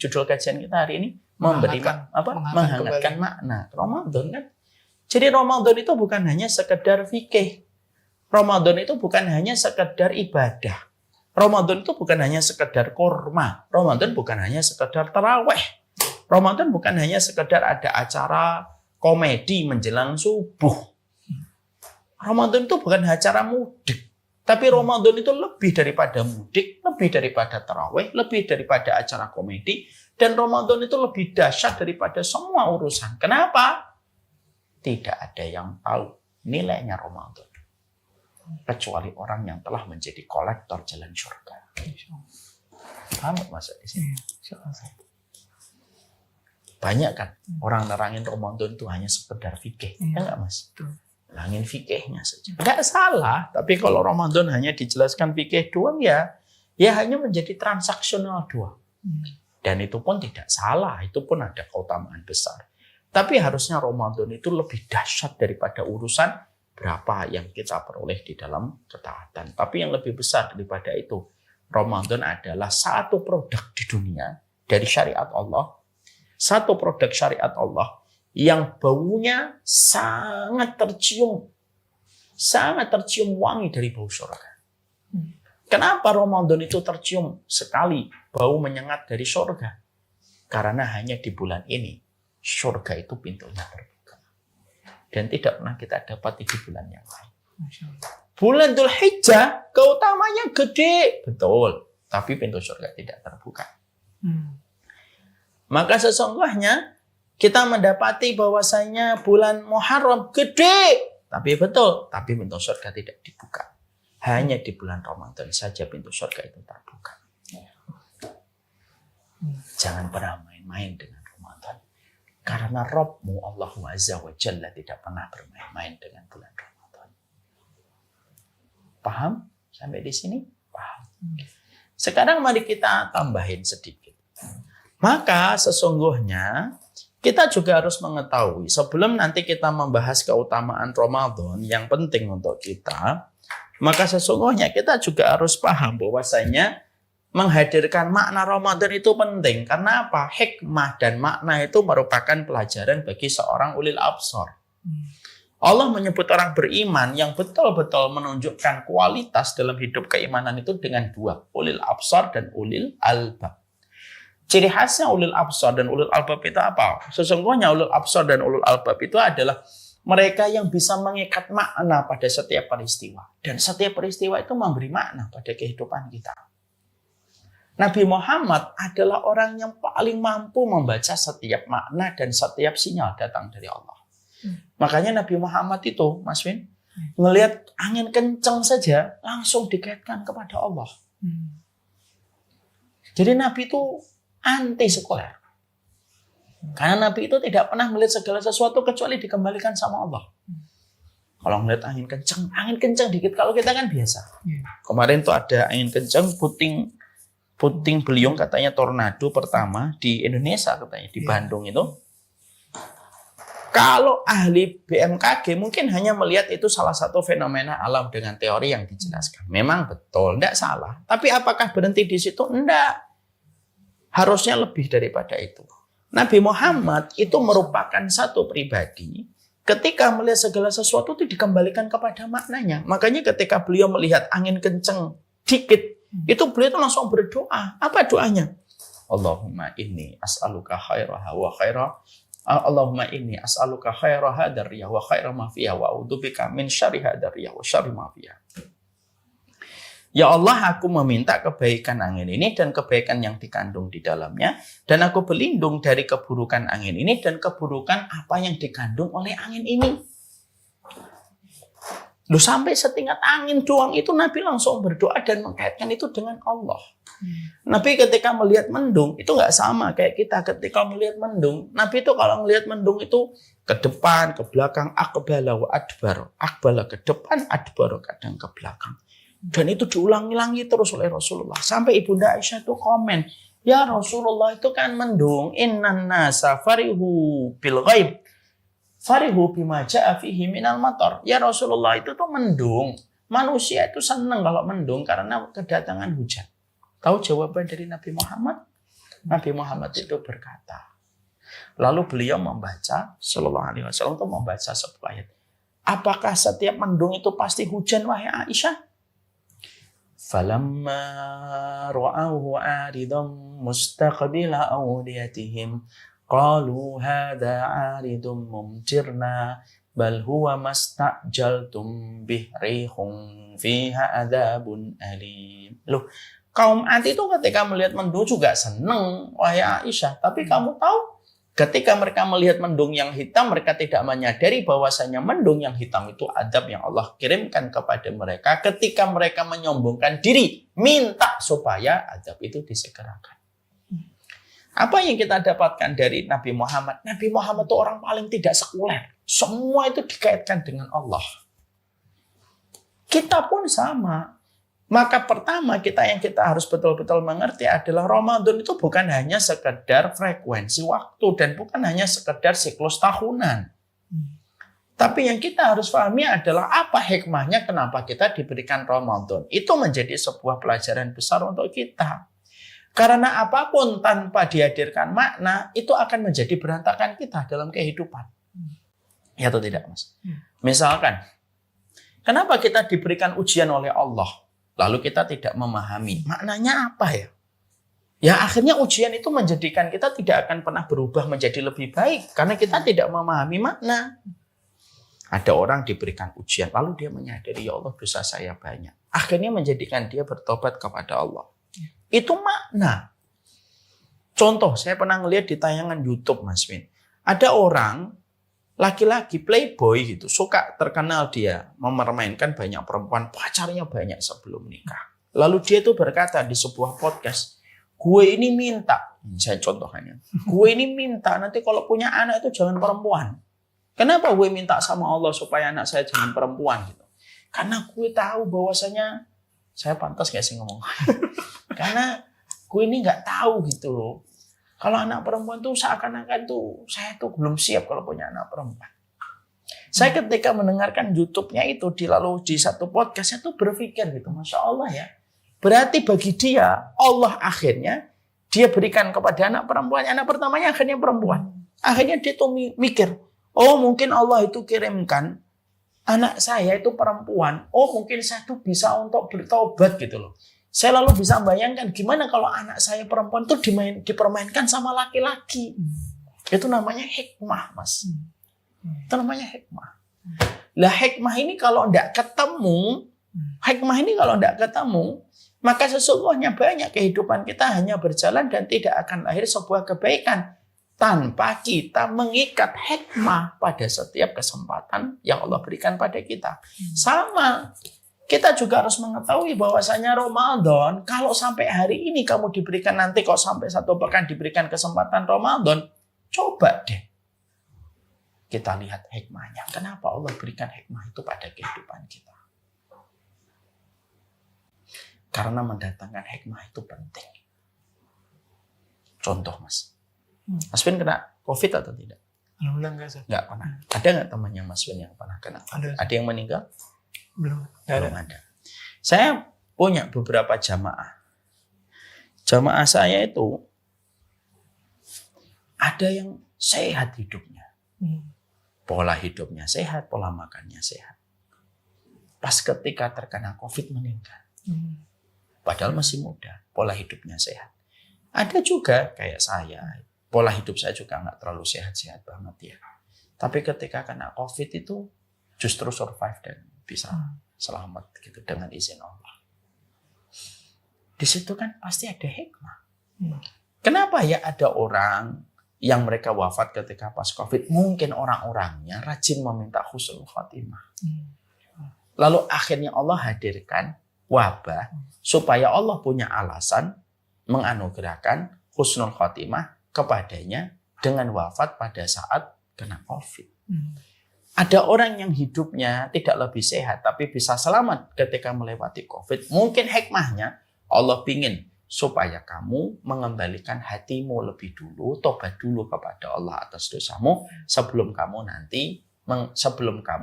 judul kajian kita hari ini, menghangatkan makna. Ramadan kan. Jadi Ramadan itu bukan hanya sekedar fikih. Ramadan itu bukan hanya sekedar ibadah. Ramadan itu bukan hanya sekedar kurma. Ramadan bukan hanya sekedar taraweh. Ramadan bukan hanya sekedar ada acara komedi menjelang subuh. Ramadan itu bukan acara mudik. Tapi Ramadan itu lebih daripada mudik, lebih daripada taraweh, lebih daripada acara komedi. Dan Ramadan itu lebih dahsyat daripada semua urusan. Kenapa? Tidak ada yang tahu nilainya Ramadan. Kecuali orang yang telah menjadi kolektor jalan surga. Paham Mas di sini? Banyak kan orang nerangin Ramadan itu hanya sekedar fikih, ya enggak Mas? Nerangin fikihnya saja. Enggak salah, tapi kalau Ramadan hanya dijelaskan fikih doang ya hanya menjadi transaksional doang. Dan itu pun tidak salah, itu pun ada keutamaan besar. Tapi harusnya Ramadan itu lebih dahsyat daripada urusan berapa yang kita peroleh di dalam ketaatan. Tapi yang lebih besar daripada itu, Ramadan adalah satu produk di dunia dari syariat Allah. Satu produk syariat Allah yang baunya sangat tercium wangi dari bau surga. Kenapa Ramadan itu tercium sekali bau menyengat dari surga? Karena hanya di bulan ini, surga itu pintunya terbuka. Dan tidak pernah kita dapati di bulan yang lain. Bulan Dzul Hijjah keutamanya gede, betul, tapi pintu surga tidak terbuka. Maka sesungguhnya kita mendapati bahwasanya bulan Muharram gede, tapi betul, tapi pintu surga tidak dibuka. Hanya di bulan Ramadan saja pintu surga itu terbuka. Jangan pernah main-main dengan Ramadan. Karena Rabbmu Allah Azza wa Jalla tidak pernah bermain-main dengan bulan Ramadan. Paham? Sampai di sini? Paham. Sekarang mari kita tambahin sedikit. Maka sesungguhnya Kita juga harus mengetahui sebelum nanti kita membahas keutamaan Ramadan yang penting untuk kita, maka sesungguhnya kita juga harus paham bahwasanya menghadirkan makna Ramadan itu penting. Karena apa? Hikmah dan makna itu merupakan pelajaran bagi seorang ulil absar. Allah menyebut orang beriman yang betul-betul menunjukkan kualitas dalam hidup keimanan itu dengan dua, ulil absar dan ulil albab. Ciri khasnya ulil absar dan ulil albab itu apa? Sesungguhnya ulil absar dan ulil albab itu adalah mereka yang bisa mengikat makna pada setiap peristiwa. Dan setiap peristiwa itu memberi makna pada kehidupan kita. Nabi Muhammad adalah orang yang paling mampu membaca setiap makna dan setiap sinyal datang dari Allah. Makanya Nabi Muhammad itu, Mas Win, ngelihat angin kencang saja langsung dikaitkan kepada Allah. Jadi Nabi itu anti sekuler. Karena Nabi itu tidak pernah melihat segala sesuatu kecuali dikembalikan sama Allah. Kalau melihat angin kencang dikit. Kalau kita kan biasa. Kemarin tuh ada angin kencang, puting beliung katanya tornado pertama di Indonesia katanya, di Bandung itu. Kalau ahli BMKG mungkin hanya melihat itu salah satu fenomena alam dengan teori yang dijelaskan. Memang betul, tidak salah. Tapi apakah berhenti di situ? Tidak. Harusnya lebih daripada itu. Nabi Muhammad itu merupakan satu pribadi ketika melihat segala sesuatu itu dikembalikan kepada maknanya. Makanya ketika beliau melihat angin kencang dikit, itu beliau itu langsung berdoa. Apa doanya? Allahumma inni as'aluka khairaha wa khairah. Allahumma inni as'aluka khairah hadar riyah wa khairah ma fiha wa a'udzubika min syarri hadar riyah wa syarri ma fiha. Ya Allah, aku meminta kebaikan angin ini dan kebaikan yang dikandung di dalamnya. Dan aku berlindung dari keburukan angin ini dan keburukan apa yang dikandung oleh angin ini. Loh, sampai setingkat angin doang itu Nabi langsung berdoa dan mengkaitkan itu dengan Allah. Nabi ketika melihat mendung itu nggak sama kayak kita ketika melihat mendung. Nabi itu kalau melihat mendung itu ke depan, ke belakang, aqbala wa adbar. Aqbala ke depan, adbar kadang ke belakang. Dan itu diulang-ulangi terus oleh Rasulullah. Sampai Ibunda Aisyah itu komen, ya Rasulullah itu kan mendung. Innan nasa farihu bil ghaib. Farihu bima ja'a fihi minal matar. Ya Rasulullah itu tuh mendung. Manusia itu senang kalau mendung karena kedatangan hujan. Tahu jawaban dari Nabi Muhammad? Nabi Muhammad itu berkata. Lalu beliau membaca, sallallahu alaihi wasallam itu membaca sebuah ayat. Apakah setiap mendung itu pasti hujan, wahai Aisyah? Falamma ra'awhu 'aridan mustaqbila awdiyatihim qalu hadza 'aridun mumtirna bal huwa mastajaltum bih rihum fiha adzabun alim. Loh, kaum Ad itu ketika melihat mendung juga senang, wahai Aisyah. Tapi kamu tahu, ketika mereka melihat mendung yang hitam, mereka tidak menyadari bahwasanya mendung yang hitam itu adab yang Allah kirimkan kepada mereka ketika mereka menyombongkan diri, minta supaya adab itu disegerakan. Apa yang kita dapatkan dari Nabi Muhammad? Nabi Muhammad itu orang paling tidak sekuler. Semua itu dikaitkan dengan Allah. Kita pun sama. Maka pertama yang kita harus betul-betul mengerti adalah Ramadan itu bukan hanya sekedar frekuensi waktu dan bukan hanya sekedar siklus tahunan. Tapi yang kita harus pahami adalah apa hikmahnya kenapa kita diberikan Ramadan. Itu menjadi sebuah pelajaran besar untuk kita. Karena apapun tanpa dihadirkan makna, itu akan menjadi berantakan kita dalam kehidupan. Ya atau tidak, Mas? Misalkan, kenapa kita diberikan ujian oleh Allah? Lalu kita tidak memahami maknanya apa ya? Ya akhirnya ujian itu menjadikan kita tidak akan pernah berubah menjadi lebih baik. Karena kita tidak memahami makna. Ada orang diberikan ujian, lalu dia menyadari, ya Allah dosa saya banyak. Akhirnya menjadikan dia bertobat kepada Allah. Itu makna. Contoh, saya pernah ngeliat di tayangan YouTube, Mas Win. Ada orang laki-laki playboy gitu, suka terkenal dia mempermainkan banyak perempuan, pacarnya banyak sebelum nikah. Lalu dia tuh berkata di sebuah podcast, gue ini minta, saya contohnya, gue ini minta nanti kalau punya anak itu jangan perempuan. Kenapa gue minta sama Allah supaya anak saya jangan perempuan gitu? Karena gue tahu bahwasanya, saya pantas gak sih ngomong? Karena gue ini nggak tahu gitu loh. Kalau anak perempuan tuh seakan-akan tuh saya tuh belum siap kalau punya anak perempuan. Saya ketika mendengarkan YouTube-nya itu lalu di satu podcast saya tuh berpikir gitu, Masya Allah ya. Berarti bagi dia Allah akhirnya dia berikan kepada anak perempuan. Anak pertamanya akhirnya perempuan. Akhirnya dia tuh mikir, oh mungkin Allah itu kirimkan anak saya itu perempuan. Oh mungkin saya tuh bisa untuk bertobat gitu loh. Saya lalu bisa bayangkan gimana kalau anak saya perempuan itu dipermainkan sama laki-laki. Itu namanya hikmah, Mas. Itu namanya hikmah. Lah hikmah ini kalau tidak ketemu, maka sesungguhnya banyak kehidupan kita hanya berjalan dan tidak akan lahir sebuah kebaikan tanpa kita mengikat hikmah pada setiap kesempatan yang Allah berikan pada kita. Sama. Kita juga harus mengetahui bahwasanya Ramadan, kalau sampai hari ini kamu diberikan, nanti kok sampai 1 pekan diberikan kesempatan Ramadan, coba deh kita lihat hikmahnya. Kenapa Allah berikan hikmah itu pada kehidupan kita? Karena mendatangkan hikmah itu penting. Contoh, Mas. Mas Win kena COVID atau tidak? Alhamdulillah enggak, Ustaz. Enggak pernah. Ada nggak temannya Mas Win yang pernah kena? Ada yang meninggal? Belum. Belum ada. Saya punya beberapa jamaah. Jamaah saya itu ada yang sehat hidupnya. Pola hidupnya sehat, pola makannya sehat. Pas ketika terkena COVID meninggal. Padahal masih muda, pola hidupnya sehat. Ada juga kayak saya, pola hidup saya juga nggak terlalu sehat-sehat banget ya. Tapi ketika kena COVID itu justru survive dan bisa selamat gitu dengan izin Allah. Di situ kan pasti ada hikmah. Kenapa ya ada orang yang mereka wafat ketika pas COVID? Mungkin orang-orangnya rajin meminta husnul khotimah. Lalu akhirnya Allah hadirkan wabah supaya Allah punya alasan menganugerahkan husnul khotimah kepadanya dengan wafat pada saat kena COVID. Ada orang yang hidupnya tidak lebih sehat tapi bisa selamat ketika melewati COVID. Mungkin hikmahnya Allah ingin supaya kamu mengembalikan hatimu lebih dulu, tobat dulu kepada Allah atas dosamu sebelum kamu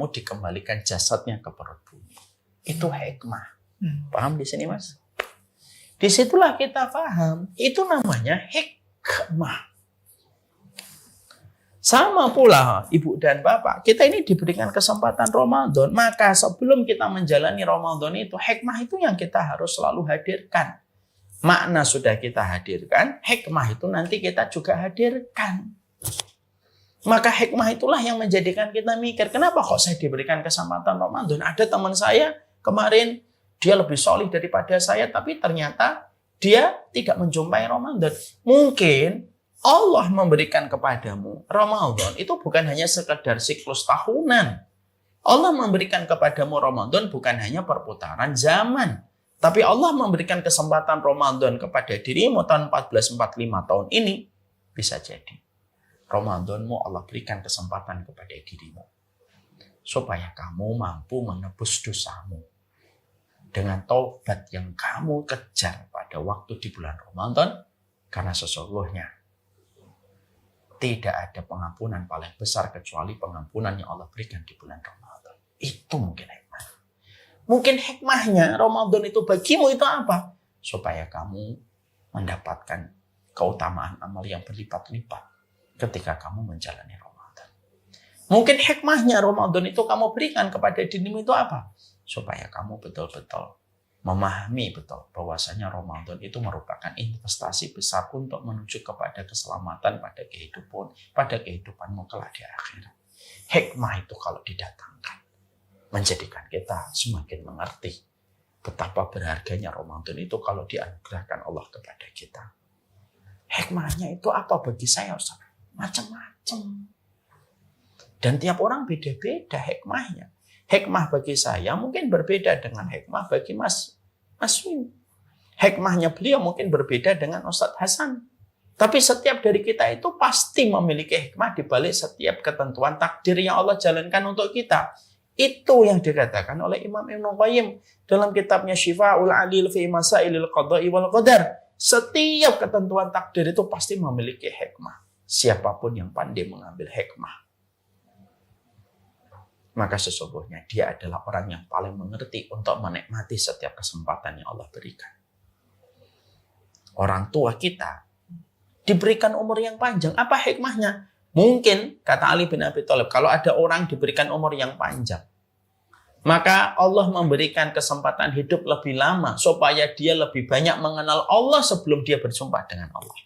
dikembalikan jasadnya ke perut bumi. Itu hikmah. Paham di sini, Mas? Disitulah kita paham. Itu namanya hikmah. Sama pula Ibu dan Bapak, kita ini diberikan kesempatan Ramadan, maka sebelum kita menjalani Ramadan itu, hikmah itu yang kita harus selalu hadirkan. Makna sudah kita hadirkan, hikmah itu nanti kita juga hadirkan. Maka hikmah itulah yang menjadikan kita mikir, kenapa kok saya diberikan kesempatan Ramadan? Ada teman saya kemarin, dia lebih solih daripada saya, tapi ternyata dia tidak menjumpai Ramadan. Mungkin Allah memberikan kepadamu Ramadan itu bukan hanya sekedar siklus tahunan. Allah memberikan kepadamu Ramadan bukan hanya perputaran zaman. Tapi Allah memberikan kesempatan Ramadan kepada dirimu tahun 1445 tahun ini. Bisa jadi Ramadanmu Allah berikan kesempatan kepada dirimu. Supaya kamu mampu menebus dosamu. Dengan taubat yang kamu kejar pada waktu di bulan Ramadan. Karena sesungguhnya tidak ada pengampunan paling besar kecuali pengampunan yang Allah berikan di bulan Ramadan. Itu mungkin hikmah. Mungkin hikmahnya Ramadan itu bagimu itu apa? Supaya kamu mendapatkan keutamaan amal yang berlipat-lipat ketika kamu menjalani Ramadan. Mungkin hikmahnya Ramadan itu kamu berikan kepada dirimu itu apa? Supaya kamu betul-betul memahami betul bahwasanya Ramadan itu merupakan investasi besar untuk menuju kepada keselamatan pada kehidupanmu kelak di akhirat. Hikmah itu kalau didatangkan menjadikan kita semakin mengerti betapa berharganya Ramadan itu kalau dianugerahkan Allah kepada kita. Hikmahnya itu apa bagi saya, Ustaz? Macam-macam. Dan tiap orang beda-beda hikmahnya. Hikmah bagi saya mungkin berbeda dengan hikmah bagi Mas Win. Hikmahnya beliau mungkin berbeda dengan Ustadz Hasan. Tapi setiap dari kita itu pasti memiliki hikmah di balik setiap ketentuan takdir yang Allah jalankan untuk kita. Itu yang dikatakan oleh Imam Ibnu Qayyim dalam kitabnya Syifa'ul Alil fi Masailil Qada'i wal Qadar. Setiap ketentuan takdir itu pasti memiliki hikmah. Siapapun yang pandai mengambil hikmah, maka sesungguhnya dia adalah orang yang paling mengerti untuk menikmati setiap kesempatan yang Allah berikan. Orang tua kita diberikan umur yang panjang. Apa hikmahnya? Mungkin, kata Ali bin Abi Thalib, kalau ada orang diberikan umur yang panjang, maka Allah memberikan kesempatan hidup lebih lama supaya dia lebih banyak mengenal Allah sebelum dia berjumpa dengan Allah.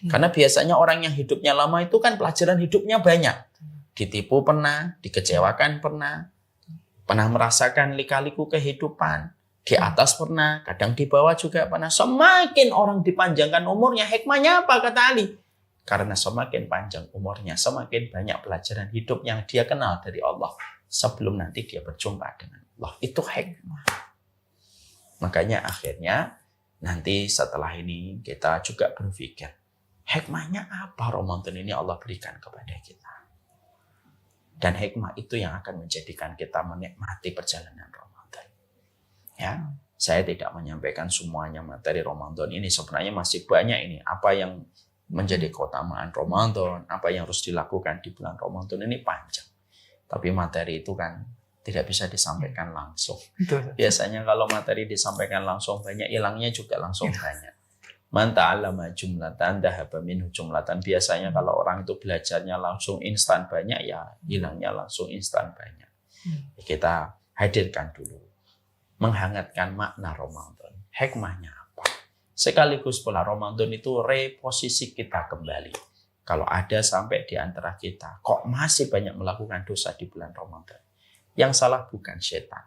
Karena biasanya orang yang hidupnya lama itu kan pelajaran hidupnya banyak. Ditipu pernah, dikecewakan pernah merasakan lika-liku kehidupan. Di atas pernah, kadang di bawah juga pernah. Semakin orang dipanjangkan umurnya, hikmahnya apa kata Ali? Karena semakin panjang umurnya, semakin banyak pelajaran hidup yang dia kenal dari Allah sebelum nanti dia berjumpa dengan Allah. Itu hikmah. Makanya akhirnya nanti setelah ini kita juga berpikir, hikmahnya apa Ramadan ini Allah berikan kepada kita? Dan hikmah itu yang akan menjadikan kita menikmati perjalanan Ramadan. Ya, saya tidak menyampaikan semuanya materi Ramadan ini. Sebenarnya masih banyak ini. Apa yang menjadi keutamaan Ramadan, apa yang harus dilakukan di bulan Ramadan ini panjang. Tapi materi itu kan tidak bisa disampaikan langsung. Betul. Biasanya kalau materi disampaikan langsung banyak, hilangnya juga langsung banyak. Man ta'allama jumlatan dhahaba minhu jumlatan. Biasanya kalau orang itu belajarnya langsung instan banyak, ya hilangnya langsung instan banyak. Kita hadirkan dulu, menghangatkan makna Ramadan. Hikmahnya apa? Sekaligus pula Ramadan itu reposisi kita kembali. Kalau ada sampai di antara kita, kok masih banyak melakukan dosa di bulan Ramadan? Yang salah bukan setan.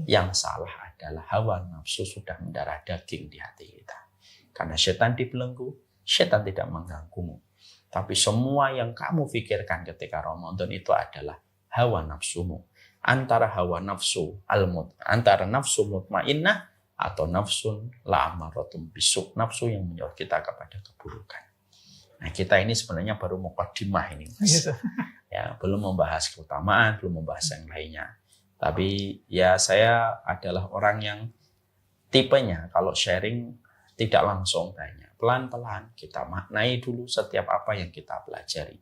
Yang salah adalah hawa nafsu sudah mendarah daging di hati kita. Karena setan dibelenggu, setan tidak mengganggumu. Tapi semua yang kamu pikirkan ketika Ramadan itu adalah hawa nafsumu. Antara hawa nafsu antara nafsu mutmainnah atau nafsun la'amaratum bisuk, nafsu yang menyuruh kita kepada keburukan. Nah, kita ini sebenarnya baru muqaddimah ini, Mas. Ya, belum membahas keutamaan, belum membahas yang lainnya. Tapi ya saya adalah orang yang tipenya kalau sharing tidak langsung banyak. Pelan-pelan kita maknai dulu setiap apa yang kita pelajari.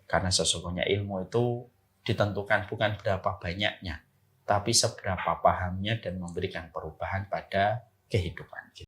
Karena sesungguhnya ilmu itu ditentukan bukan berapa banyaknya, tapi seberapa pahamnya dan memberikan perubahan pada kehidupan kita.